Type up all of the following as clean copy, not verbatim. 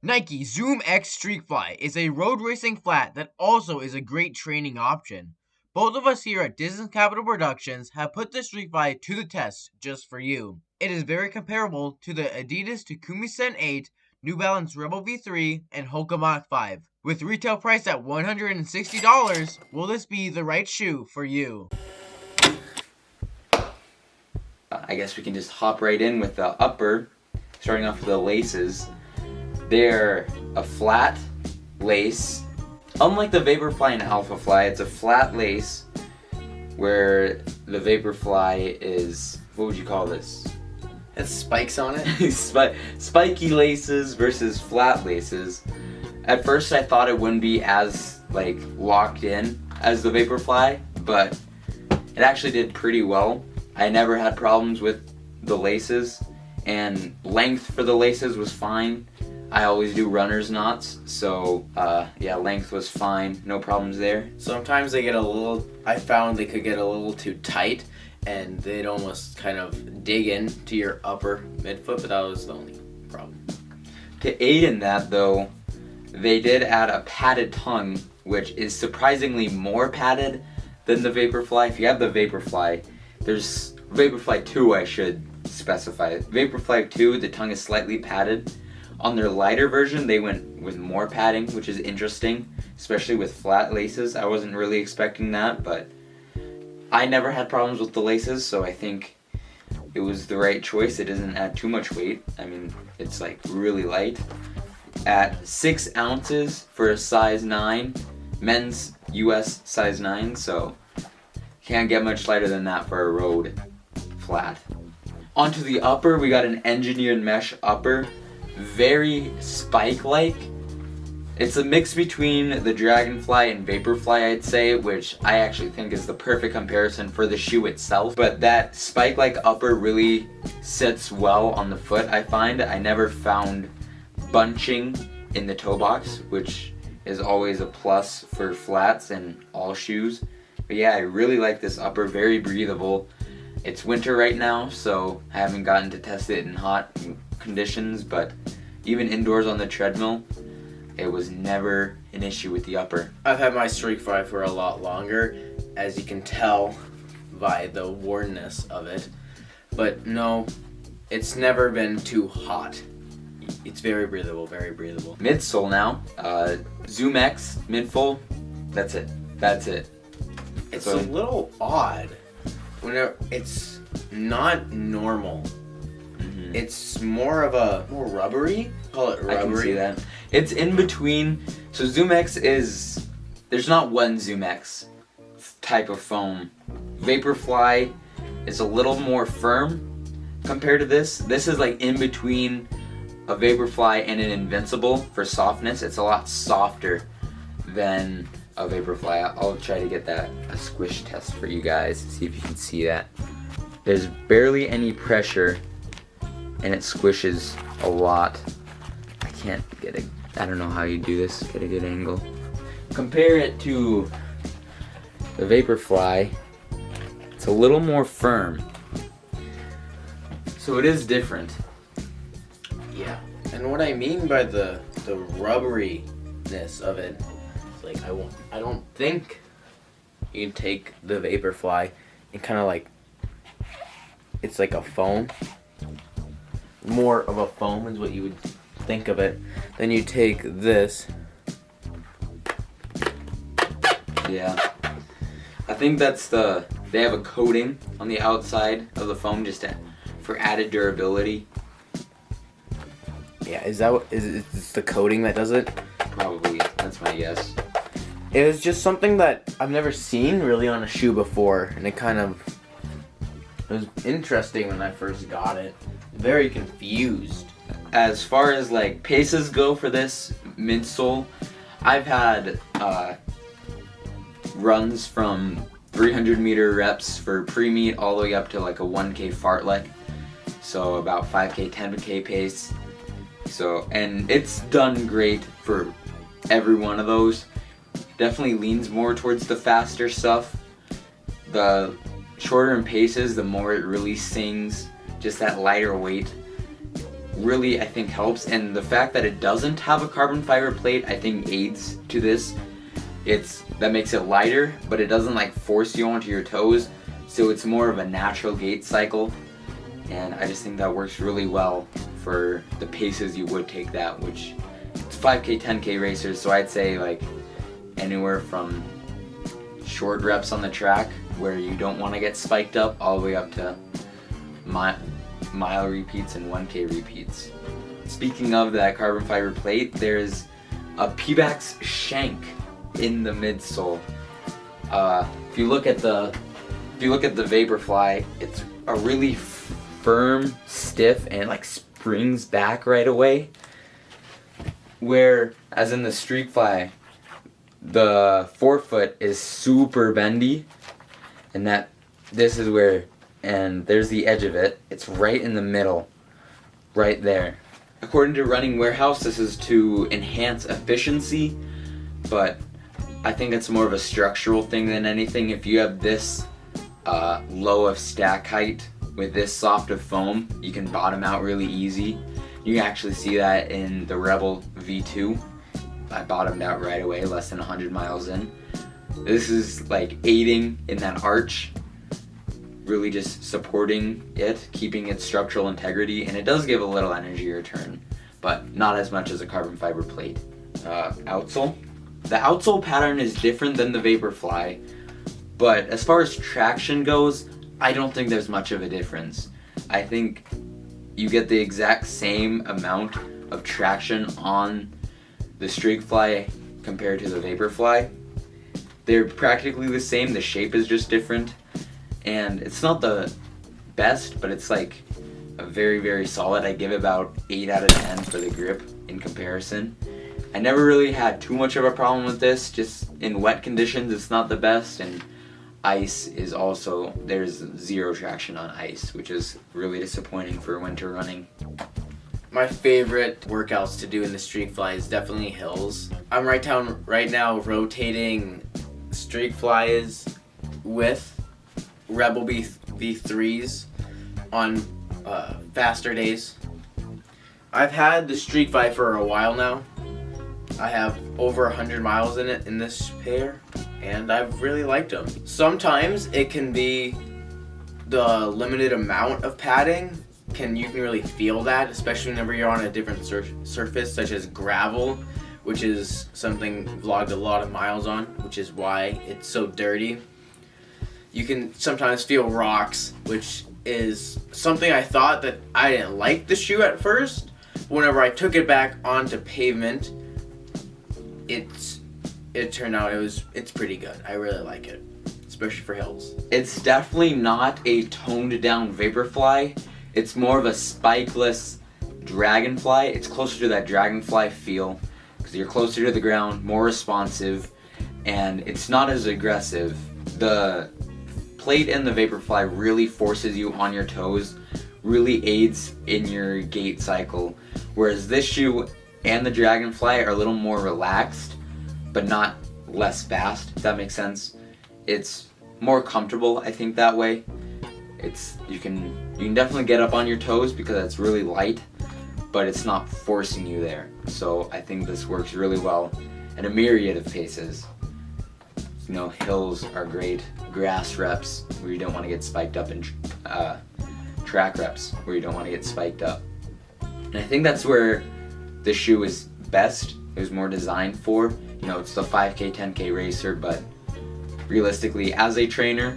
Nike Zoom X Streakfly is a road racing flat that also is a great training option. Both of us here at Distance Capital Productions have put the Streakfly to the test just for you. It is very comparable to the Adidas Takumi Sen 8, New Balance Rebel V3, and Hoka Mach 5. With retail price at $160, will this be the right shoe for you? I guess we can just hop right in with the upper, starting off with the laces. They're a flat lace. Unlike the Vaporfly and Alphafly, it's a flat lace where the Vaporfly is, what would you call this? Has spikes on it? Spiky laces versus flat laces. At first I thought it wouldn't be as locked in as the Vaporfly, but it actually did pretty well. I never had problems with the laces, and length for the laces was fine. I always do runner's knots, so yeah, length was fine, no problems there. Sometimes they get I found they could get a little too tight, and they'd almost kind of dig into your upper midfoot, but that was the only problem. To aid in that though, they did add a padded tongue, which is surprisingly more padded than the Vaporfly. If you have the Vaporfly, there's Vaporfly 2, I should specify. Vaporfly 2, the tongue is slightly padded. On their lighter version, they went with more padding, which is interesting, especially with flat laces. I wasn't really expecting that, but I never had problems with the laces, so I think it was the right choice. It doesn't add too much weight. I mean, it's really light. At 6 ounces for a size 9, men's US size 9, so can't get much lighter than that for a road flat. Onto the upper, we got an engineered mesh upper. Very spike-like. It's a mix between the Dragonfly and Vaporfly, I'd say, which I actually think is the perfect comparison for the shoe itself. But that spike-like upper really sits well on the foot, I find. I never found bunching in the toe box, which is always a plus for flats and all shoes. But yeah, I really like this upper, very breathable. It's winter right now, so I haven't gotten to test it in hot conditions, but even indoors on the treadmill, it was never an issue with the upper. I've had my Streakfly for a lot longer, as you can tell by the wornness of it. But no, it's never been too hot. It's very breathable, very breathable. Midsole now, Zoom X, midfold, that's it. It's a little odd. It's not normal. It's more rubbery. Call it rubbery. I can see that. It's in between. So Zoom X there's not one Zoom X type of foam. Vaporfly is a little more firm compared to this. This is in between a Vaporfly and an Invincible for softness. It's a lot softer than a Vaporfly. I'll try to get a squish test for you guys, see if you can see that. There's barely any pressure, and it squishes a lot. I can't I don't know how you do this, get a good angle. Compare it to the Vaporfly, it's a little more firm. So it is different. Yeah, and what I mean by the rubberiness of it, it's I don't think you can take the Vaporfly and kind of it's like a foam. More of a foam is what you would think of it. Then you take this. Yeah. I think they have a coating on the outside of the foam just for added durability. Yeah, is it the coating that does it? Probably, that's my guess. It was just something that I've never seen really on a shoe before, and it was interesting when I first got it. Very confused. As far as paces go for this midsole, I've had runs from 300-meter reps for pre-meet all the way up to a 1K fartlek, so about 5K, 10K pace. So, and it's done great for every one of those. Definitely leans more towards the faster stuff. The shorter in paces, the more it really sings. Just that lighter weight really, I think, helps. And the fact that it doesn't have a carbon fiber plate, I think, aids to this. That makes it lighter, but it doesn't like force you onto your toes, so it's more of a natural gait cycle. And I just think that works really well for the paces you would take that, which it's 5K, 10K racers, so I'd say like anywhere from short reps on the track where you don't want to get spiked up all the way up to mile repeats and 1K repeats. Speaking of that carbon fiber plate, there's a Pebax shank in the midsole. If you look at the Vaporfly, it's a really firm, stiff, and like springs back right away. Where, as in the Streakfly, the forefoot is super bendy, and this is where, and there's the edge of it. It's right in the middle, right there. According to Running Warehouse, this is to enhance efficiency, but I think it's more of a structural thing than anything. If you have this low of stack height with this soft of foam, you can bottom out really easy. You can actually see that in the Rebel V2. I bottomed out right away, less than 100 miles in. This is like aiding in that arch, really just supporting it, keeping its structural integrity, and it does give a little energy return, but not as much as a carbon fiber plate. Outsole. The outsole pattern is different than the Vaporfly, but as far as traction goes, I don't think there's much of a difference. I think you get the exact same amount of traction on the Streakfly compared to the Vaporfly. They're practically the same, the shape is just different, and it's not the best, but it's like a very, very solid. I give it about 8 out of 10 for the grip in comparison. I never really had too much of a problem with this. Just in wet conditions, it's not the best, and ice is also, there's zero traction on ice, which is really disappointing for winter running. My favorite workouts to do in the Streakfly is definitely hills. I'm right now rotating Streakflies with Rebel V3s on faster days. I've had the Streakfly for a while now. I have over 100 miles in it in this pair, and I've really liked them. Sometimes it can be the limited amount of padding. You can really feel that, especially whenever you're on a different surface, such as gravel, which is something I've logged a lot of miles on, which is why it's so dirty. You can sometimes feel rocks, which is something I thought that I didn't like the shoe at first. Whenever I took it back onto pavement, it turned out it's pretty good. I really like it, especially for hills. It's definitely not a toned down Vaporfly. It's more of a spikeless Dragonfly. It's closer to that Dragonfly feel because you're closer to the ground, more responsive, and it's not as aggressive. The plate in the Vaporfly really forces you on your toes, really aids in your gait cycle, whereas this shoe and the Dragonfly are a little more relaxed, but not less fast, if that makes sense. It's more comfortable, I think, that way. You can definitely get up on your toes because it's really light, but it's not forcing you there. So I think this works really well at a myriad of paces. You know, hills are great, grass reps where you don't want to get spiked up, and track reps where you don't want to get spiked up. And I think that's where this shoe is best. It was more designed for, it's the 5K, 10K racer, but realistically, as a trainer,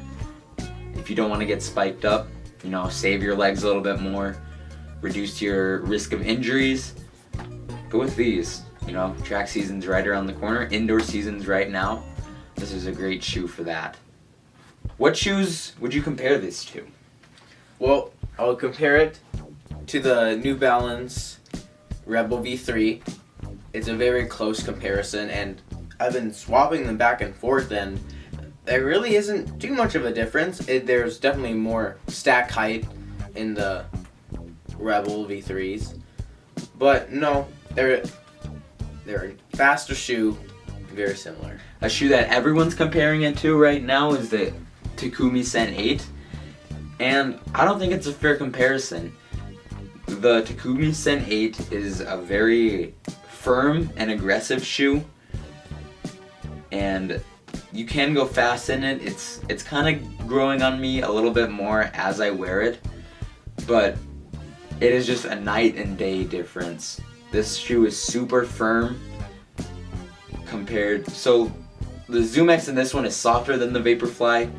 if you don't want to get spiked up, save your legs a little bit more, reduce your risk of injuries, go with these. Track season's right around the corner, indoor season's right now. This is a great shoe for that. What shoes would you compare this to? Well, I'll compare it to the New Balance Rebel V3. It's a very close comparison, and I've been swapping them back and forth, and there really isn't too much of a difference. There's definitely more stack height in the Rebel V3s, but no, they're a faster shoe, very similar. A shoe that everyone's comparing it to right now is the Takumi Sen 8, and I don't think it's a fair comparison. the Takumi Sen 8 is a very firm and aggressive shoe, and you can go fast in it. It's kind of growing on me a little bit more as I wear it, but it is just a night and day difference. This shoe is super firm so the Zoom X in this one is softer than the Vaporfly.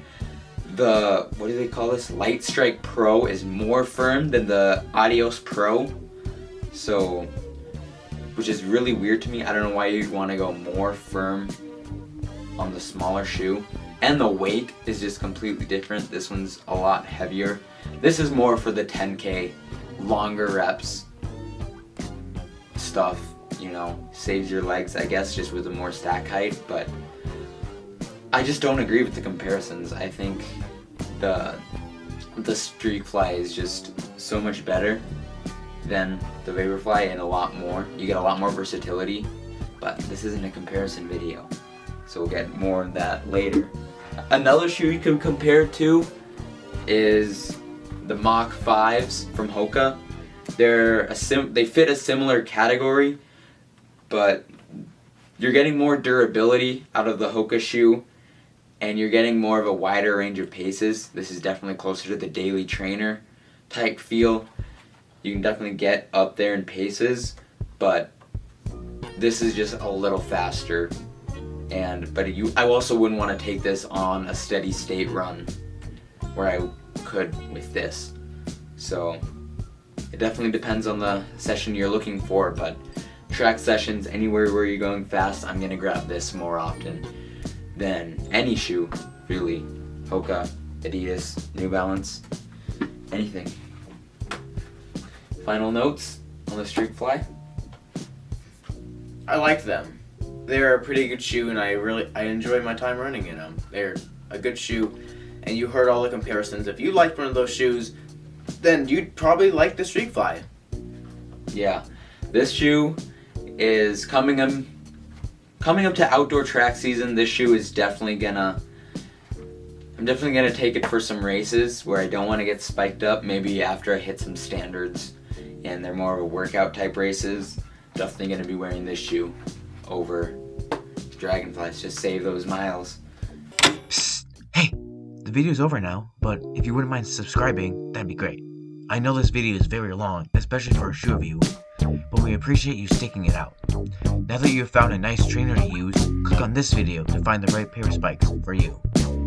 The, what do they call this? Light Strike Pro is more firm than the Adios Pro. So, which is really weird to me. I don't know why you'd want to go more firm on the smaller shoe. And the weight is just completely different. This one's a lot heavier. This is more for the 10K, longer reps stuff, you know, saves your legs, I guess, just with a more stack height, but I just don't agree with the comparisons. I think the Streakfly is just so much better than the Vaporfly and a lot more. You get a lot more versatility, but this isn't a comparison video, so we'll get more of that later. Another shoe you can compare to is the Mach 5s from Hoka. They fit a similar category, but you're getting more durability out of the Hoka shoe, and you're getting more of a wider range of paces. This is definitely closer to the daily trainer type feel. You can definitely get up there in paces, but this is just a little faster. I also wouldn't want to take this on a steady state run where I could with this. So it definitely depends on the session you're looking for, but track sessions, anywhere where you're going fast, I'm gonna grab this more often than any shoe, really. Hoka, Adidas, New Balance, anything. Final notes on the Streakfly? I like them. They're a pretty good shoe, and I enjoy my time running in them. They're a good shoe, and you heard all the comparisons. If you liked one of those shoes, then you'd probably like the Streakfly. Yeah, this shoe is coming up to outdoor track season. This shoe is I'm definitely gonna take it for some races where I don't want to get spiked up. Maybe after I hit some standards and they're more of a workout type races, definitely gonna be wearing this shoe over Dragonflies. Just save those miles. Psst. Hey, the video's over now, but if you wouldn't mind subscribing, that'd be great. I know this video is very long, especially for a shoe review, but we appreciate you sticking it out. Now that you have found a nice trainer to use, click on this video to find the right pair of spikes for you.